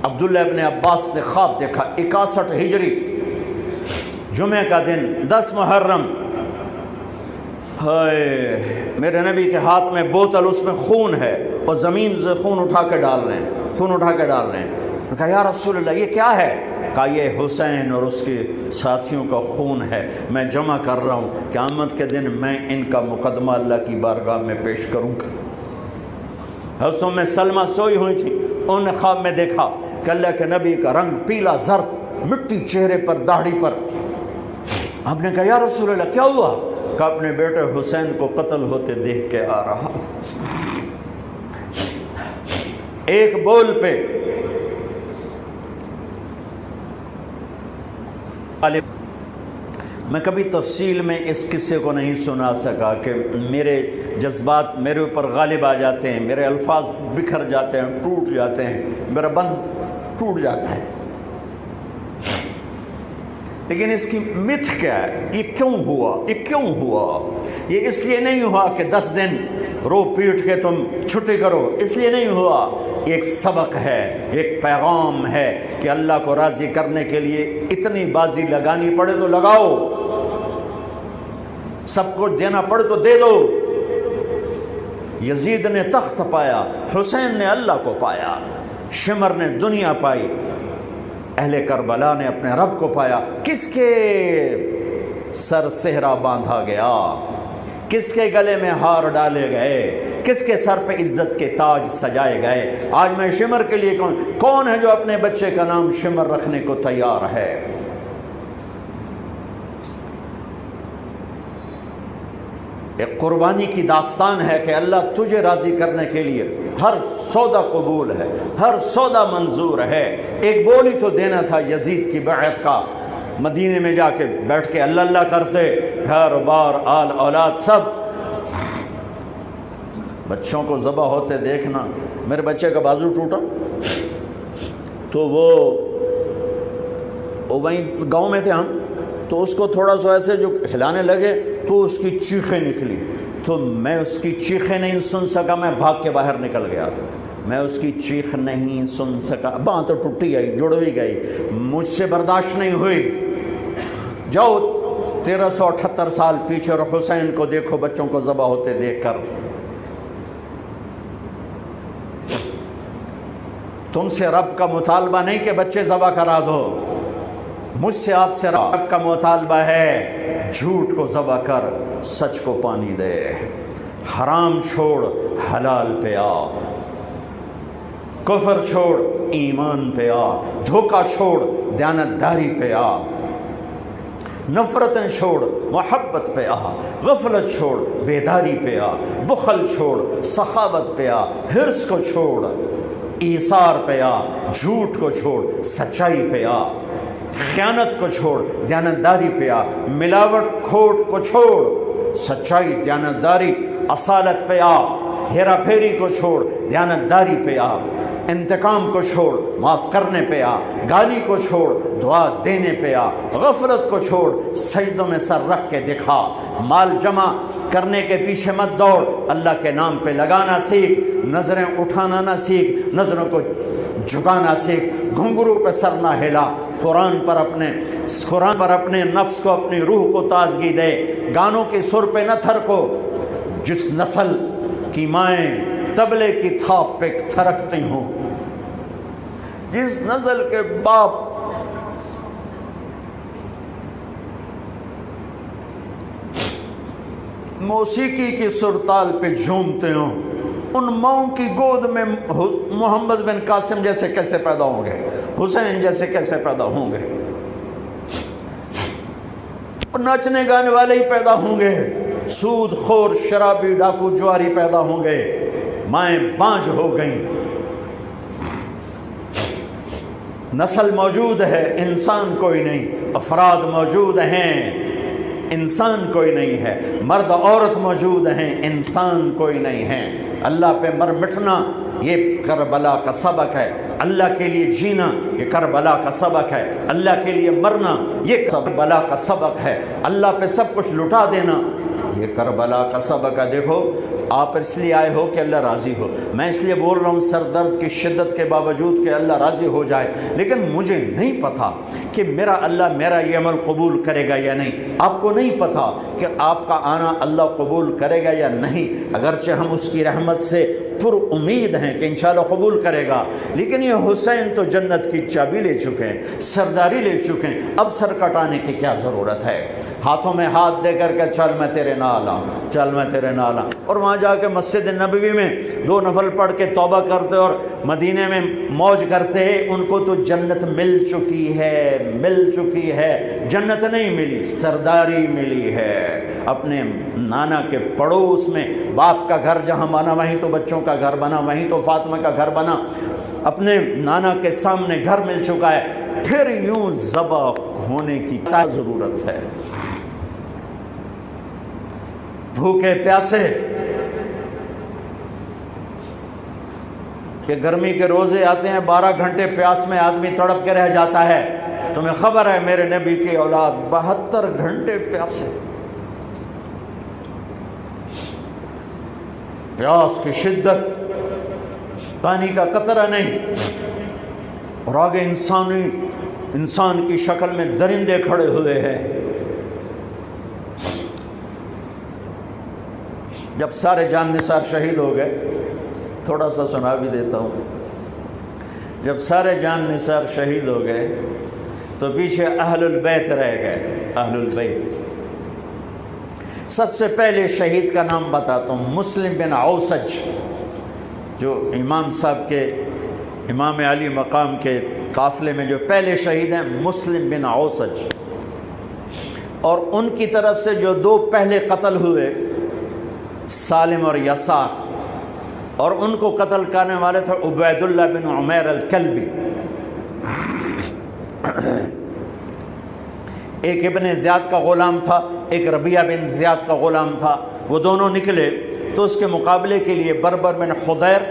عبداللہ ابن عباس نے خواب دیکھا 61 ہجری جمعہ کا دن 10 محرم، میرے نبی کے ہاتھ میں بوتل، اس میں خون ہے اور زمین سے خون اٹھا کے ڈال رہے ہیں۔ کہا یا رسول اللہ یہ کیا ہے؟ کہا یہ حسین اور اس کے ساتھیوں کا خون ہے، میں جمع کر رہا ہوں، قیامت کے دن میں ان کا مقدمہ اللہ کی بارگاہ میں پیش کروں گا۔ حضرت ام سلمہ سوئی ہوئی تھی، انہوں نے خواب میں دیکھا کہ اللہ کے نبی کا رنگ پیلا زرد، مٹی چہرے پر، داڑھی پر۔ آپ نے کہا یا رسول اللہ کیا ہوا؟ کہ اپنے بیٹے حسین کو قتل ہوتے دیکھ کے آ رہا۔ ایک بول پہ میں کبھی تفصیل میں اس قصے کو نہیں سنا سکا کہ میرے جذبات میرے اوپر غالب آ جاتے ہیں، میرے الفاظ بکھر جاتے ہیں، ٹوٹ جاتے ہیں، میرا بند ٹوٹ جاتا ہے۔ لیکن اس کی متھ کیا ہے؟ یہ کیوں ہوا؟ یہ اس لیے نہیں ہوا کہ 10 دن رو پیٹ کے تم چھٹی کرو، اس لیے نہیں ہوا۔ ایک سبق ہے، ایک پیغام ہے کہ اللہ کو راضی کرنے کے لیے اتنی بازی لگانی پڑے تو لگاؤ، سب کو دینا پڑے تو دے دو۔ یزید نے تخت پایا، حسین نے اللہ کو پایا، شمر نے دنیا پائی، اہل کربلا نے اپنے رب کو پایا۔ کس کے سر صحرا باندھا گیا؟ کس کے گلے میں ہار ڈالے گئے؟ کس کے سر پہ عزت کے تاج سجائے گئے؟ آج میں شمر کے لیے کون ہے جو اپنے بچے کا نام شمر رکھنے کو تیار ہے؟ ایک قربانی کی داستان ہے کہ اللہ تجھے راضی کرنے کے لیے ہر سودا قبول ہے، ہر سودا منظور ہے۔ ایک بولی تو دینا تھا یزید کی بیعت کا، مدینے میں جا کے بیٹھ کے اللہ کرتے، گھر بار آل اولاد سب، بچوں کو ذبح ہوتے دیکھنا۔ میرے بچے کا بازو ٹوٹا تو وہ وہیں گاؤں میں تھے ہم، تو اس کو تھوڑا سا ایسے جو ہلانے لگے تو اس کی چیخیں نکلی، تو میں اس کی چیخیں نہیں سن سکا، میں بھاگ کے باہر نکل گیا، میں اس کی چیخ نہیں سن سکا، باں تو ٹوٹی گئی، جڑ بھی گئی، مجھ سے برداشت نہیں ہوئی۔ جاؤ 1378 سال پیچھے اور حسین کو دیکھو بچوں کو ذبح ہوتے دیکھ کر۔ تم سے رب کا مطالبہ نہیں کہ بچے ذبح کرا دو، مجھ سے آپ سے رب کا مطالبہ ہے جھوٹ کو ذبح کر سچ کو پانی دے، حرام چھوڑ حلال پہ آ، کفر چھوڑ ایمان پہ آ، دھوکہ چھوڑ دیانتداری پہ آ، نفرتیں چھوڑ محبت پہ آ، غفلت چھوڑ بیداری پہ آ، بخل چھوڑ سخاوت پہ آ، حرص کو چھوڑ ایثار پہ آ، جھوٹ کو چھوڑ سچائی پہ آ، خیانت کو چھوڑ دیانتداری پہ آ، ملاوٹ کھوٹ کو چھوڑ سچائی دیانتداری اصالت پہ آ، ہیرا پھیری کو چھوڑ دیانتداری پہ آ، انتقام کو چھوڑ معاف کرنے پہ آ، گالی کو چھوڑ دعا دینے پہ آ، غفلت کو چھوڑ سجدوں میں سر رکھ کے دکھا، مال جمع کرنے کے پیچھے مت دوڑ، اللہ کے نام پہ لگانا سیکھ، نظریں اٹھانا نہ سیکھ، نظروں کو جھکانا سیکھ، گھنگرو پہ سر نہ ہلا، قرآن پر اپنے نفس کو اپنی روح کو تازگی دے، گانوں کے سر پہ نہ تھرکو۔ جس نسل کی مائیں تبلے کی تھاپ پہ تھرکتی ہوں، جس نسل کے باپ موسیقی کی سرتال پہ جھومتے ہوں، ان ماؤں کی گود میں محمد بن قاسم جیسے کیسے پیدا ہوں گے، حسین جیسے کیسے پیدا ہوں گے؟ ناچنے گانے والے ہی پیدا ہوں گے، سود خور شرابی ڈاکو جواری پیدا ہوں گے، مائیں بانجھ ہو گئیں۔ نسل موجود ہے، انسان کوئی نہیں، افراد موجود ہیں، انسان کوئی نہیں ہے، مرد عورت موجود ہیں، انسان کوئی نہیں ہے۔ اللہ پہ مر مٹنا یہ کربلا کا سبق ہے، اللہ کے لیے جینا یہ کربلا کا سبق ہے، اللہ کے لیے مرنا یہ کربلا کا سبق ہے، اللہ پہ سب کچھ لٹا دینا یہ کربلا کا سبق ہے۔ دیکھو آپ اس لیے آئے ہو کہ اللہ راضی ہو، میں اس لیے بول رہا ہوں سر درد کی شدت کے باوجود کہ اللہ راضی ہو جائے، لیکن مجھے نہیں پتہ کہ میرا اللہ میرا یہ عمل قبول کرے گا یا نہیں۔ آپ کو نہیں پتہ کہ آپ کا آنا اللہ قبول کرے گا یا نہیں، اگرچہ ہم اس کی رحمت سے پر امید ہیں کہ انشاءاللہ قبول کرے گا، لیکن یہ حسین تو جنت کی چابی لے چکے ہیں، سرداری لے چکے ہیں، اب سر کٹانے کی کیا ضرورت ہے؟ ہاتھوں میں ہاتھ دے کر کے چل میں تیرے نال ہوں، چل میں تیرے نال ہوں، اور وہاں جا کے مسجد نبوی میں 2 نفل پڑھ کے توبہ کرتے اور مدینے میں موج کرتے ہیں، ان کو تو جنت مل چکی ہے، مل چکی ہے، جنت نہیں ملی، سرداری ملی ہے۔ اپنے نانا کے پڑوس میں باپ کا گھر جہاں بنا وہیں تو بچوں کا گھر بنا، وہیں تو فاطمہ کا گھر بنا، اپنے نانا کے سامنے گھر مل چکا ہے، پھر یوں ذبح ہونے کی کیا ضرورت ہے؟ بھوکے پیاسے، کہ گرمی کے روزے آتے ہیں 12 گھنٹے پیاس میں آدمی تڑپ کے رہ جاتا ہے، تمہیں خبر ہے میرے نبی کی اولاد 72 گھنٹے پیاسے، پیاس کی شدت، پانی کا قطرہ نہیں، اور آگے انسان کی شکل میں درندے کھڑے ہوئے ہیں۔ جب سارے جان نثار شہید ہو گئے، تھوڑا سا سنا بھی دیتا ہوں، جب سارے جان نثار شہید ہو گئے تو پیچھے اہل البیت رہ گئے، اہل البیت۔ سب سے پہلے شہید کا نام بتاتا ہوں، مسلم بن اوسج، جو امام صاحب کے، امام علی مقام کے قافلے میں جو پہلے شہید ہیں، مسلم بن اوسج، اور ان کی طرف سے جو 2 پہلے قتل ہوئے، سالم اور یسار، اور ان کو قتل کرنے والے تھے عبید اللہ بن عمیر الکلبی، ایک ابن زیاد کا غلام تھا، ایک ربیعہ بن زیاد کا غلام تھا، وہ دونوں نکلے تو اس کے مقابلے کے لیے بربر بن خضیر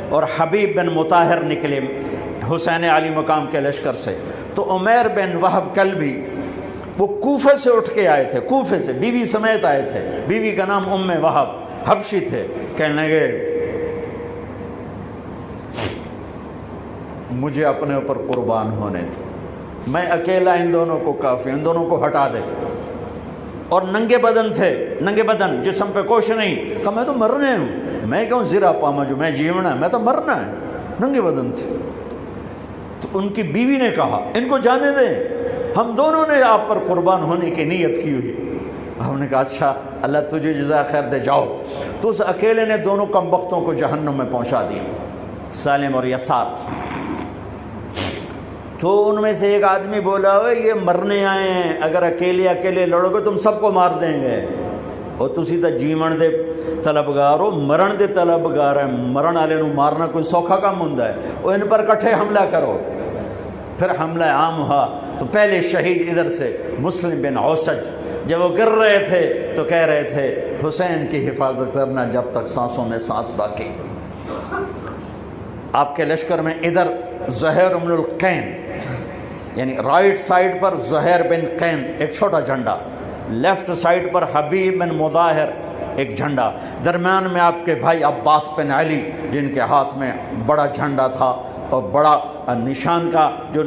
اور حبیب بن مطاہر نکلے حسین علی مقام کے لشکر سے۔ تو عمیر بن وہب کلبی وہ کوفے سے اٹھ کے آئے تھے، کوفے سے بیوی سمیت آئے تھے، بیوی کا نام ام وہب، حبشی تھے، کہنے لگے مجھے اپنے اوپر قربان ہونے تھے، میں اکیلا ان دونوں کو کافی، ان دونوں کو ہٹا دے، اور ننگے بدن تھے، ننگے بدن، جسم پہ کچھ نہیں، کہا میں تو مرنے ہوں، میں کیوں زیرہ پاما جو میں جیونا ہے، میں تو مرنا ہے، ننگے بدن تھے۔ تو ان کی بیوی نے کہا ان کو جانے دیں، ہم دونوں نے آپ پر قربان ہونے کی نیت کی ہوئی۔ ہم نے کہا اچھا اللہ تجھے جزا خیر دے، جاؤ۔ تو اس اکیلے نے دونوں کم بختوں کو جہنم میں پہنچا دیا، سالم اور یسار۔ تو ان میں سے ایک آدمی بولا ہوئے یہ مرنے آئے ہیں، اگر اکیلے لڑو گے تم سب کو مار دیں گے، اور تسی تو جیون دے طلبگار ہو، مرن دے طلبگار ہیں، مرن والے نو مارنا کوئی سوکھا کام ہوندا ہے، وہ ان پر کٹھے حملہ کرو۔ پھر حملہ عام ہوا تو پہلے شہید ادھر سے مسلم بن اوسج، جب وہ گر رہے تھے تو کہہ رہے تھے حسین کی حفاظت کرنا جب تک سانسوں میں سانس باقی۔ آپ کے لشکر میں ادھر زہیر بن القین، یعنی رائٹ سائڈ پر زہیر بن قین ایک چھوٹا جھنڈا، لیفٹ سائڈ پر حبیب بن مظاہر ایک جھنڈا، درمیان میں آپ کے بھائی عباس بن علی جن کے ہاتھ میں بڑا جھنڈا تھا، اور بڑا نشان کا جو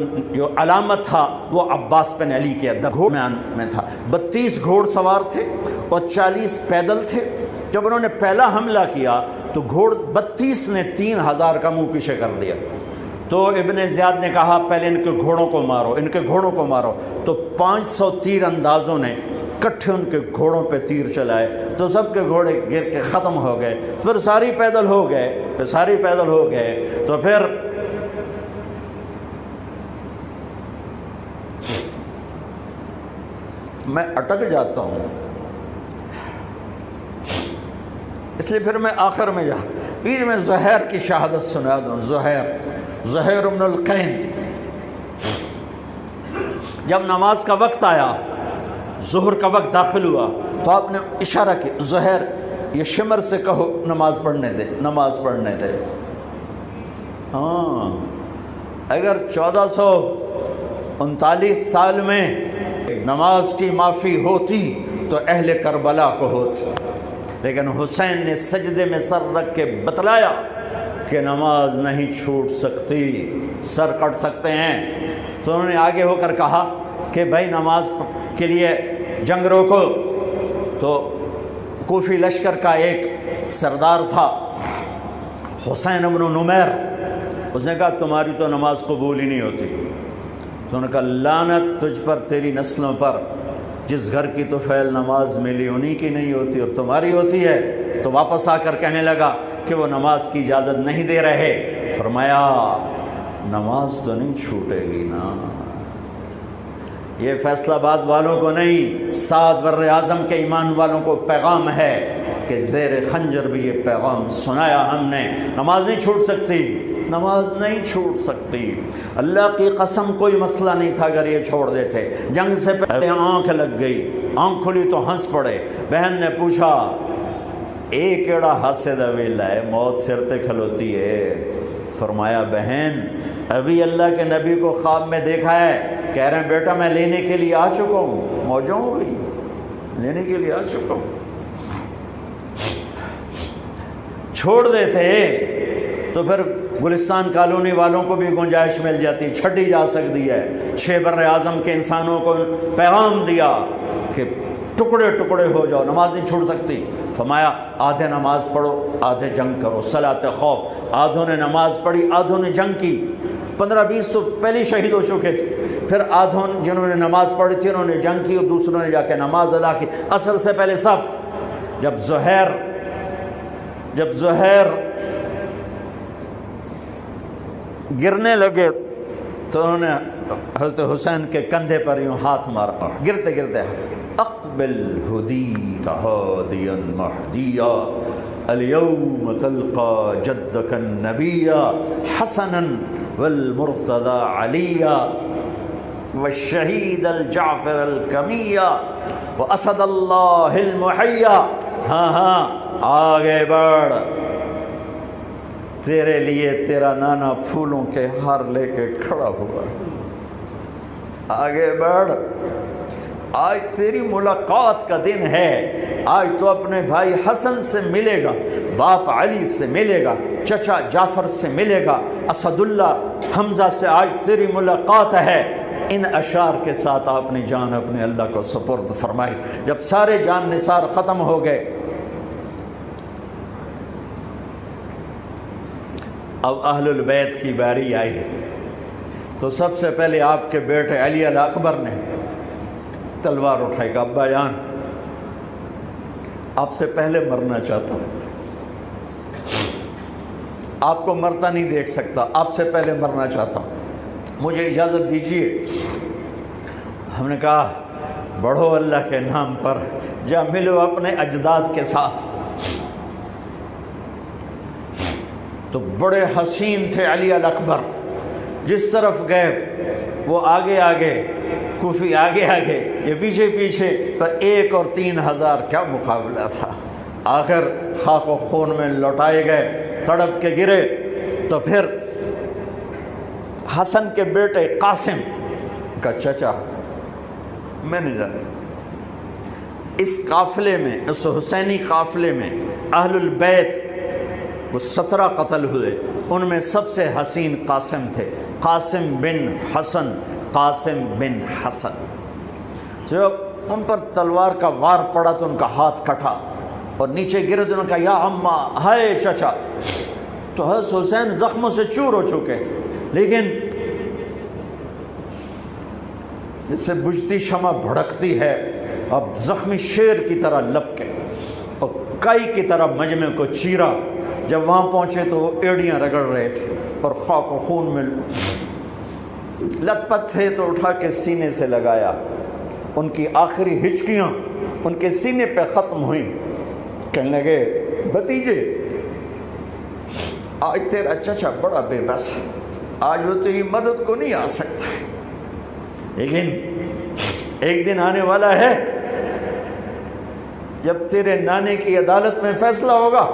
علامت تھا وہ عباس بن علی کے گھوڑے میں تھا۔ 32 گھوڑ سوار تھے اور 40 پیدل تھے۔ جب انہوں نے پہلا حملہ کیا تو 32 نے 3000 کا منہ پیچھے کر دیا۔ تو ابن زیاد نے کہا پہلے ان کے گھوڑوں کو مارو، ان کے گھوڑوں کو مارو۔ تو 500 تیر اندازوں نے کٹھے ان کے گھوڑوں پہ تیر چلائے تو سب کے گھوڑے گر کے ختم ہو گئے۔ پھر ساری پیدل ہو گئے، تو پھر میں اٹک جاتا ہوں، اس لیے پھر میں آخر میں بیچ میں زہیر کی شہادت سنا دوں۔ زہیر بن القین، جب نماز کا وقت آیا، ظہر کا وقت داخل ہوا تو آپ نے اشارہ کیا زہیر یہ شمر سے کہو نماز پڑھنے دے۔ ہاں، اگر 1439 سال میں نماز کی معافی ہوتی تو اہل کربلا کو ہوتی، لیکن حسین نے سجدے میں سر رکھ کے بتلایا کہ نماز نہیں چھوٹ سکتی، سر کٹ سکتے ہیں۔ تو انہوں نے آگے ہو کر کہا کہ بھائی نماز کے لیے جنگ روکو۔ تو کوفی لشکر کا ایک سردار تھا حسین بن نمیر، اس نے کہا تمہاری تو نماز قبول ہی نہیں ہوتی۔ تو انہوں نے کہا لعنت تجھ پر، تیری نسلوں پر، جس گھر کی تو فعل نماز ملی انہی کی نہیں ہوتی اور تمہاری ہوتی ہے۔ تو واپس آ کر کہنے لگا کہ وہ نماز کی اجازت نہیں دے رہے۔ فرمایا نماز تو نہیں چھوٹے گی نا۔ یہ فیصل آباد والوں کو نہیں، 7 بر اعظم کے ایمان والوں کو پیغام ہے کہ زیر خنجر بھی یہ پیغام سنایا ہم نے، نماز نہیں چھوٹ سکتی، نماز نہیں چھوٹ سکتی۔ اللہ کی قسم کوئی مسئلہ نہیں تھا اگر یہ چھوڑ دیتے۔ جنگ سے پہلے آنکھ لگ گئی، آنکھ کھلی تو ہنس پڑے۔ بہن نے پوچھا اے کیڑا ہاسے دا ویلا ہے، موت سر تے کھلوتی ہے۔ فرمایا بہن ابھی اللہ کے نبی کو خواب میں دیکھا ہے، کہہ رہے ہیں بیٹا میں لینے کے لیے آ چکا ہوں، موجوں ہو گئی، لینے کے لیے آ چکا ہوں۔ چھوڑ دیتے تو پھر گلستان کالونی والوں کو بھی گنجائش مل جاتی، چھٹی جا سکتی ہے۔ 6 بر اعظم کے انسانوں کو پیغام دیا کہ ٹکڑے ٹکڑے ہو جاؤ، نماز نہیں چھوٹ سکتی۔ فرمایا آدھے نماز پڑھو آدھے جنگ کرو، صلاۃ خوف۔ آدھوں نے نماز پڑھی آدھوں نے جنگ کی، 15-20 تو پہلے شہید ہو چکے تھے۔ پھر آدھوں جنہوں نے نماز پڑھی تھی انہوں نے جنگ کی اور دوسروں نے جا کے نماز ادا کی۔ عصر سے پہلے سب۔ جب زہیر گرنے لگے تو انہوں نے حضرت حسین کے کندھے پر یوں ہاتھ مارا، گرتے گرتے اقبل ہدیت ہادیا مہدیا اليوم تلقى جدك النبي حسنا والمرتضى عليا والشهيد الجعفر الكمية واسد الله المحيا۔ ہاں آگے بڑھ، تیرے لیے تیرا نانا پھولوں کے ہار لے کے کھڑا ہوا، آگے بڑھ، آج تیری ملاقات کا دن ہے۔ آج تو اپنے بھائی حسن سے ملے گا، باپ علی سے ملے گا، چچا جعفر سے ملے گا، اسد اللہ حمزہ سے آج تیری ملاقات ہے۔ ان اشعار کے ساتھ آپ نے جان اپنے اللہ کو سپرد فرمائی۔ جب سارے جان نثار ختم ہو گئے، اب اہل البیت کی باری آئی تو سب سے پہلے آپ کے بیٹے علی الاکبر نے تلوار اٹھائی کہ ابا جان آپ سے پہلے مرنا چاہتا ہوں، آپ کو مرتا نہیں دیکھ سکتا، آپ سے پہلے مرنا چاہتا ہوں، مجھے اجازت دیجیے۔ ہم نے کہا بڑھو اللہ کے نام پر، جا ملو اپنے اجداد کے ساتھ۔ تو بڑے حسین تھے علی الاکبر، جس طرف گئے وہ آگے آگے، کوفی آگے آگے، یہ پیچھے پیچھے، تو 1 اور 3000 کیا مقابلہ تھا۔ آخر خاک و خون میں لوٹائے گئے، تڑپ کے گرے۔ تو پھر حسن کے بیٹے قاسم کا چچا، میں نہیں جانا، اس قافلے میں، اس حسینی قافلے میں اہل البیت وہ 17 قتل ہوئے، ان میں سب سے حسین قاسم تھے، قاسم بن حسن، قاسم بن حسن۔ جب ان پر تلوار کا وار پڑا تو ان کا ہاتھ کٹا اور نیچے گرے تو انہوں نے کہا یا اماں، ہائے چچا۔ تو حضرت حسین زخموں سے چور ہو چکے تھے، لیکن اس سے بجھتی شمع بھڑکتی ہے، اب زخمی شیر کی طرح لپکے اور کائی کی طرح مجمع کو چیرا۔ جب وہاں پہنچے تو وہ ایڑیاں رگڑ رہے تھے اور خاک و خون میں لت پت تھے، تو اٹھا کے سینے سے لگایا، ان کی آخری ہچکیاں ان کے سینے پہ ختم ہوئیں۔ کہنے لگے بھتیجے آج تیرا چچا بڑا بے بس، آج وہ تیری مدد کو نہیں آ سکتا ہے، لیکن ایک دن آنے والا ہے جب تیرے نانے کی عدالت میں فیصلہ ہوگا۔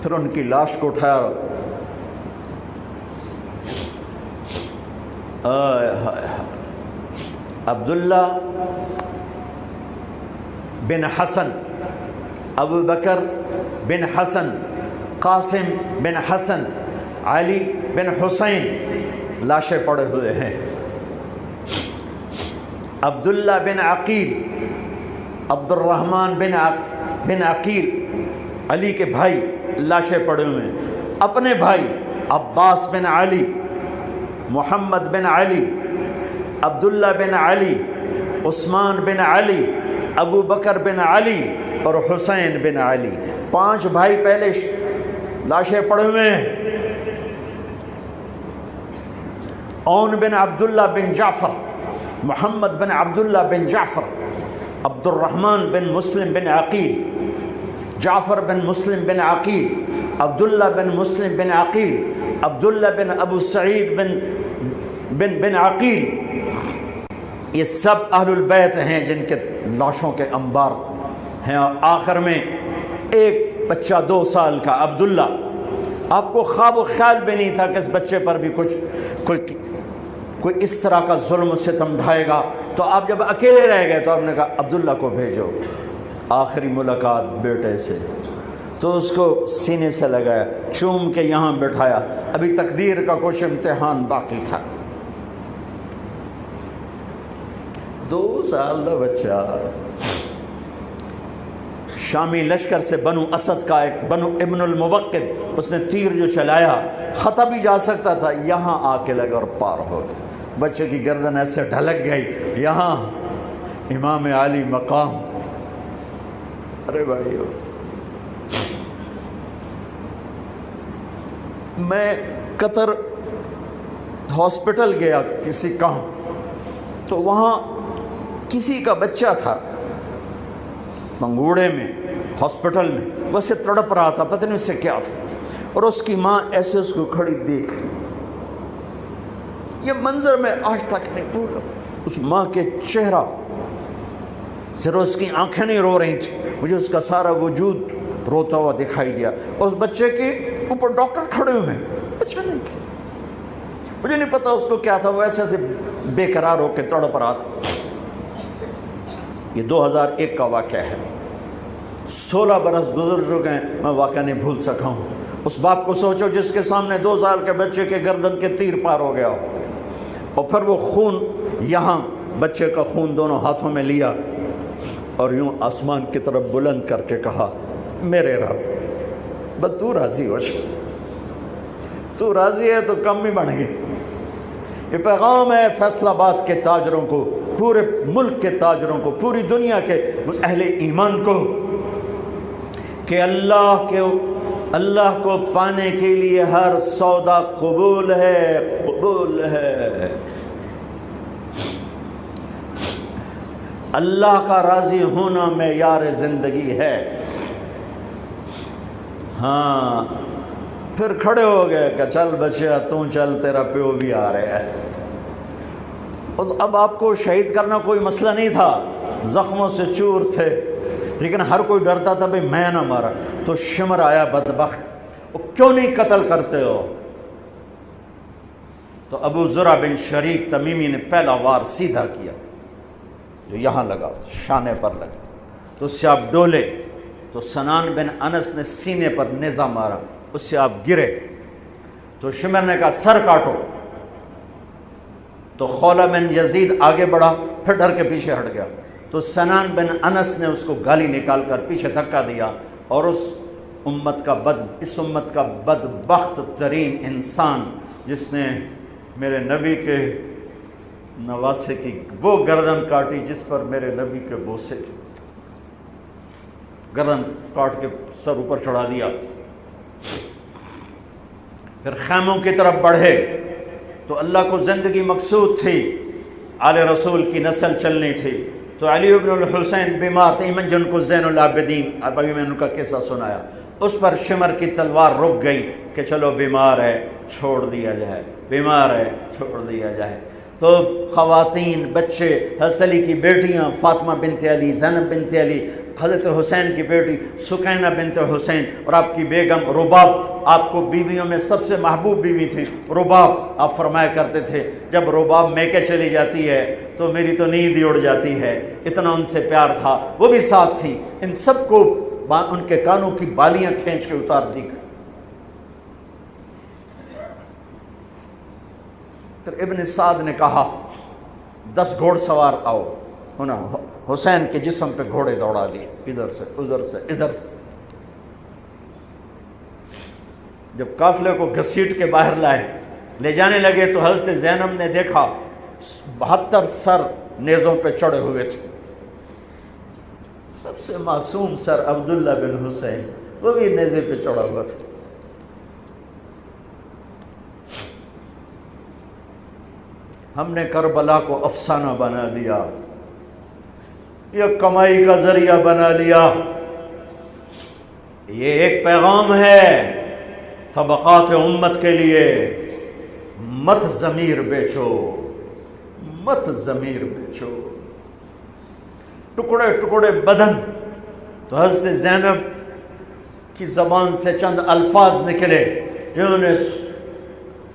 پھر ان کی لاش کو اٹھایا، عبداللہ بن حسن، ابو بکر بن حسن، قاسم بن حسن، علی بن حسین لاشیں پڑے ہوئے ہیں۔ عبداللہ بن عقیل، عبد الرحمن بن عقیل، علی کے بھائی لاشیں پڑے ہوئے ہیں۔ اپنے بھائی عباس بن علی، محمد بن علی، عبداللہ بن علی، عثمان بن علی، ابو بکر بن علی اور حسین بن علی، 5 بھائی پہلے لاشیں پڑے ہوئے ہیں۔ اون بن عبداللہ بن جعفر، محمد بن عبداللہ بن جعفر، عبد الرحمن بن مسلم بن عقیل، جعفر بن مسلم بن عقیل، عبداللہ بن مسلم بن عقیل، عبداللہ بن ابو سعید بن عقیل، یہ سب اہل البیت ہیں جن کے لاشوں کے انبار ہیں۔ اور آخر میں ایک بچہ 2 سال کا عبداللہ، آپ کو خواب و خیال بھی نہیں تھا کہ اس بچے پر بھی کوئی اس طرح کا ظلم و ستم ڈھائے گا، تو آپ جب اکیلے رہ گئے تو آپ نے کہا عبداللہ کو بھیجو۔ آخری ملاقات بیٹے سے، تو اس کو سینے سے لگایا، چوم کے یہاں بٹھایا، ابھی تقدیر کا کچھ امتحان باقی تھا۔ 2 سال کا بچہ، شامی لشکر سے بنو اسد کا ایک بنو ابن الموقد، اس نے تیر جو چلایا خطا بھی جا سکتا تھا، یہاں آ کے لگا اور پار ہو گیا۔ بچے کی گردن ایسے ڈھلک گئی، یہاں امام علی مقام۔ ارے بھائیو، میں قطر ہاسپٹل گیا کسی کام، تو وہاں کسی کا بچہ تھا منگوڑے میں ہاسپٹل میں، ویسے تڑپ رہا تھا، پتہ نہیں اس سے کیا تھا، اور اس کی ماں ایسے اس کو کھڑی دیکھ، یہ منظر میں آج تک نہیں بھولا۔ اس ماں کے چہرہ، صرف اس کی آنکھیں نہیں رو رہی تھیں، مجھے اس کا سارا وجود روتا ہوا دکھائی دیا۔ اس بچے کے اوپر ڈاکٹر کھڑے ہوئے ہیں، بچہ نہیں، مجھے نہیں پتا اس کو کیا تھا، وہ ایسے بے قرار ہو کے تڑپ رہا تھا۔ یہ 2001 کا واقعہ ہے، 16 برس گزر چکے ہیں، میں واقعہ نہیں بھول سکا ہوں۔ اس باپ کو سوچو جس کے سامنے 2 سال کے بچے کے گردن کے تیر پار ہو گیا ہو، اور پھر وہ خون، یہاں بچے کا خون دونوں ہاتھوں میں لیا اور یوں آسمان کی طرف بلند کر کے کہا، میرے رب بس تو راضی ہو جا، تو راضی ہے تو کم ہی بڑھ گئے۔ یہ پیغام ہے فیصل آباد کے تاجروں کو، پورے ملک کے تاجروں کو، پوری دنیا کے اہل ایمان کو، کہ اللہ کو پانے کے لیے ہر سودا قبول ہے، قبول ہے۔ اللہ کا راضی ہونا معیار زندگی ہے۔ ہاں، پھر کھڑے ہو گئے کہ چل بچیا تو چل، تیرا پیو بھی آ رہا ہے۔ اب آپ کو شہید کرنا کوئی مسئلہ نہیں تھا، زخموں سے چور تھے، لیکن ہر کوئی ڈرتا تھا بھئی میں نہ مارا۔ تو شمر آیا بدبخت، کیوں نہیں قتل کرتے ہو؟ تو ابو زرع بن شریک تمیمی نے پہلا وار سیدھا کیا، جو یہاں لگا، شانے پر لگا، تو اس سے آپ ڈولے، تو سنان بن انس نے سینے پر نیزہ مارا، اس سے آپ گرے، تو شمر نے کہا سر کاٹو، تو خولہ بن یزید آگے بڑھا، پھر ڈر کے پیچھے ہٹ گیا، تو سنان بن انس نے اس کو گالی نکال کر پیچھے دھکا دیا، اور اس امت کا بدبخت ترین انسان جس نے میرے نبی کے نواسے کی وہ گردن کاٹی جس پر میرے نبی کے بوسے تھے، گردن کاٹ کے سر اوپر چڑھا دیا۔ پھر خیموں کی طرف بڑھے، تو اللہ کو زندگی مقصود تھی، آل رسول کی نسل چلنی تھی، تو علی ابن الحسین بیمار تھے، ایمن جن کو زین العابدین، اب ابھی میں ان کا قصہ سنایا، اس پر شمر کی تلوار رک گئی کہ چلو بیمار ہے چھوڑ دیا جائے، بیمار ہے چھوڑ دیا جائے۔ تو خواتین، بچے، حضرت علی کی بیٹیاں فاطمہ بنت علی، زینب بنت علی، حضرت حسین کی بیٹی سکینہ بنت حسین، اور آپ کی بیگم رباب، آپ کو بیویوں میں سب سے محبوب بیوی تھی رباب۔ آپ فرمایا کرتے تھے جب رباب میکے چلی جاتی ہے تو میری تو نیند ہی اڑ جاتی ہے، اتنا ان سے پیار تھا۔ وہ بھی ساتھ تھی، ان سب کو ان کے کانوں کی بالیاں کھینچ کے اتار دی۔ پھر ابن سعد نے کہا 10 گھوڑ سوار آؤ، انہوں حسین کے جسم پہ گھوڑے دوڑا لیے، ادھر سے ادھر سے ادھر سے۔ جب قافلے کو گھسیٹ کے باہر لائے، لے جانے لگے تو حضرت زینب نے دیکھا 72 سر نیزوں پہ چڑھے ہوئے تھے، سب سے معصوم سر عبداللہ بن حسین وہ بھی نیزے پہ چڑھا ہوا تھا۔ ہم نے کربلا کو افسانہ بنا لیا، یہ کمائی کا ذریعہ بنا لیا۔ یہ ایک پیغام ہے طبقات امت کے لیے، مت ضمیر بیچو، مت ضمیر بیچو۔ ٹکڑے ٹکڑے بدن، تو حضرت زینب کی زبان سے چند الفاظ نکلے جنہوں نے،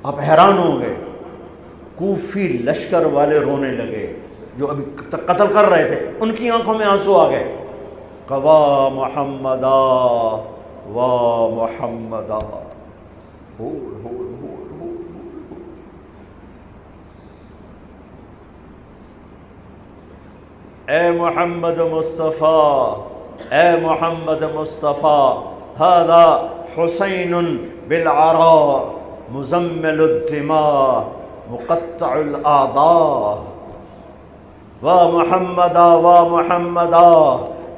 آپ حیران ہوں گے، کوفی لشکر والے رونے لگے جو ابھی قتل کر رہے تھے، ان کی آنکھوں میں آنسو آ گئے۔ قوا محمدا وا محمدا، اے محمد مصطفیٰ، اے محمد مصطفیٰ، ھذا حسین بالعراء مزمل الدماء مقطع الاعضاء، وا محمدا وا محمدا،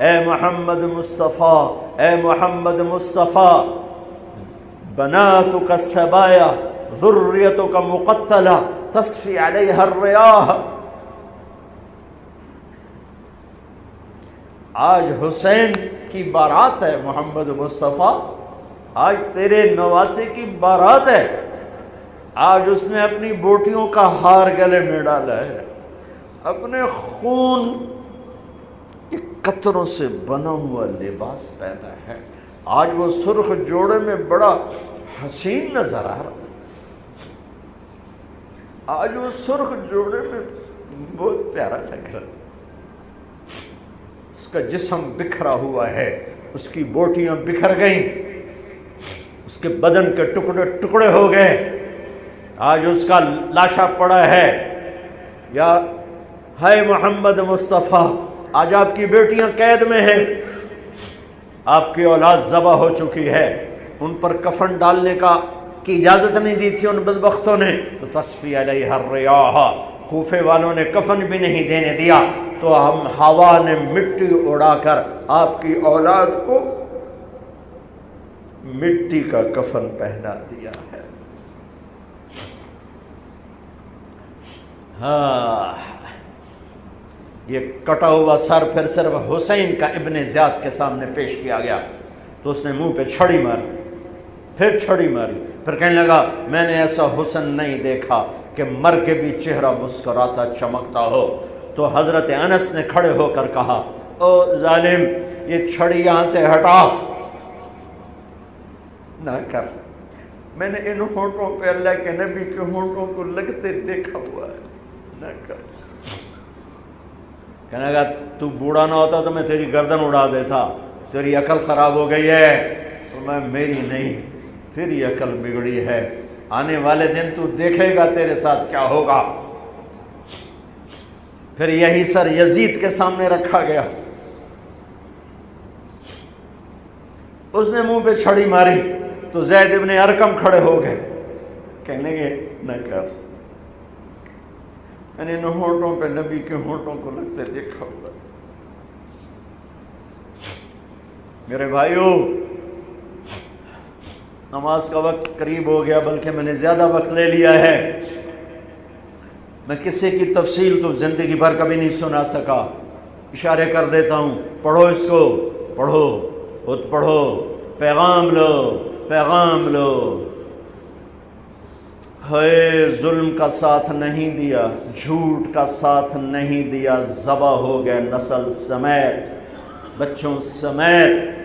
اے محمد مصطفیٰ، اے محمد مصطفیٰ، بناتک السبایا ذریتک مقتلہ تصفی علیہا الریاح۔ آج حسین کی بارات ہے محمد مصطفیٰ، آج تیرے نواسے کی بارات ہے، آج اس نے اپنی بوٹیوں کا ہار گلے میں ڈالا ہے، اپنے خون کے قطروں سے بنا ہوا لباس پہنا ہے، آج وہ سرخ جوڑے میں بڑا حسین نظر آ رہا، آج وہ سرخ جوڑے میں بہت پیارا لگ رہا، اس کا جسم بکھرا ہوا ہے، اس کی بوٹیاں بکھر گئیں، اس کے بدن کے ٹکڑے ٹکڑے ہو گئے، آج اس کا لاشا پڑا ہے۔ یا ہے محمد مصطفیٰ، آج آپ کی بیٹیاں قید میں ہیں، آپ کی اولاد ذبح ہو چکی ہے، ان پر کفن ڈالنے کی اجازت نہیں دی تھی ان بدبختوں نے، تو تصفی علیہ الریاح، کوفے والوں نے کفن بھی نہیں دینے دیا، تو ہم ہوا نے مٹی اڑا کر آپ کی اولاد کو مٹی کا کفن پہنا دیا ہے۔ ہاں، یہ کٹا ہوا سر پھر صرف حسین کا ابن زیاد کے سامنے پیش کیا گیا، تو اس نے منہ پہ چھڑی ماری، پھر چھڑی ماری، پھر کہنے لگا میں نے ایسا حسن نہیں دیکھا کہ مر کے بھی چہرہ مسکراتا چمکتا ہو۔ تو حضرت انس نے کھڑے ہو کر کہا او ظالم، یہ چھڑی یہاں سے ہٹا، نہ کر، میں نے ان ہونٹوں پہ اللہ کے نبی کے ہونٹوں کو لگتے دیکھا ہوا ہے، نہ کر۔ کہنے لگا تو بوڑھا نہ ہوتا تو میں تیری گردن اڑا دیتا، تیری عقل خراب ہو گئی ہے۔ تو میں میری نہیں، تیری عقل بگڑی ہے، آنے والے دن تو دیکھے گا تیرے ساتھ کیا ہوگا۔ پھر یہی سر یزید کے سامنے رکھا گیا، اس نے منہ پہ چھڑی ماری تو زید ابن ارقم کھڑے ہو گئے، کہنے گے نہ کر، میں نے ان ہونٹوں پہ نبی کے ہونٹوں کو لگتے دیکھا ہوا۔ میرے بھائیوں، نماز کا وقت قریب ہو گیا، بلکہ میں نے زیادہ وقت لے لیا ہے، میں کسی کی تفصیل تو زندگی بھر کبھی نہیں سنا سکا، اشارے کر دیتا ہوں، پڑھو اس کو، پڑھو، خود پڑھو، پیغام لو، پیغام لو۔ ہے ظلم کا ساتھ نہیں دیا، جھوٹ کا ساتھ نہیں دیا، ذبح ہو گئے نسل سمیت، بچوں سمیت،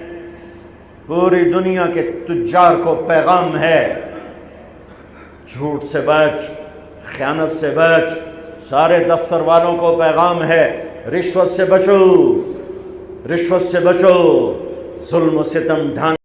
پوری دنیا کے تجار کو پیغام ہے، جھوٹ سے بچ، خیانت سے بچ، سارے دفتر والوں کو پیغام ہے، رشوت سے بچو، رشوت سے بچو، ظلم و ستم دھان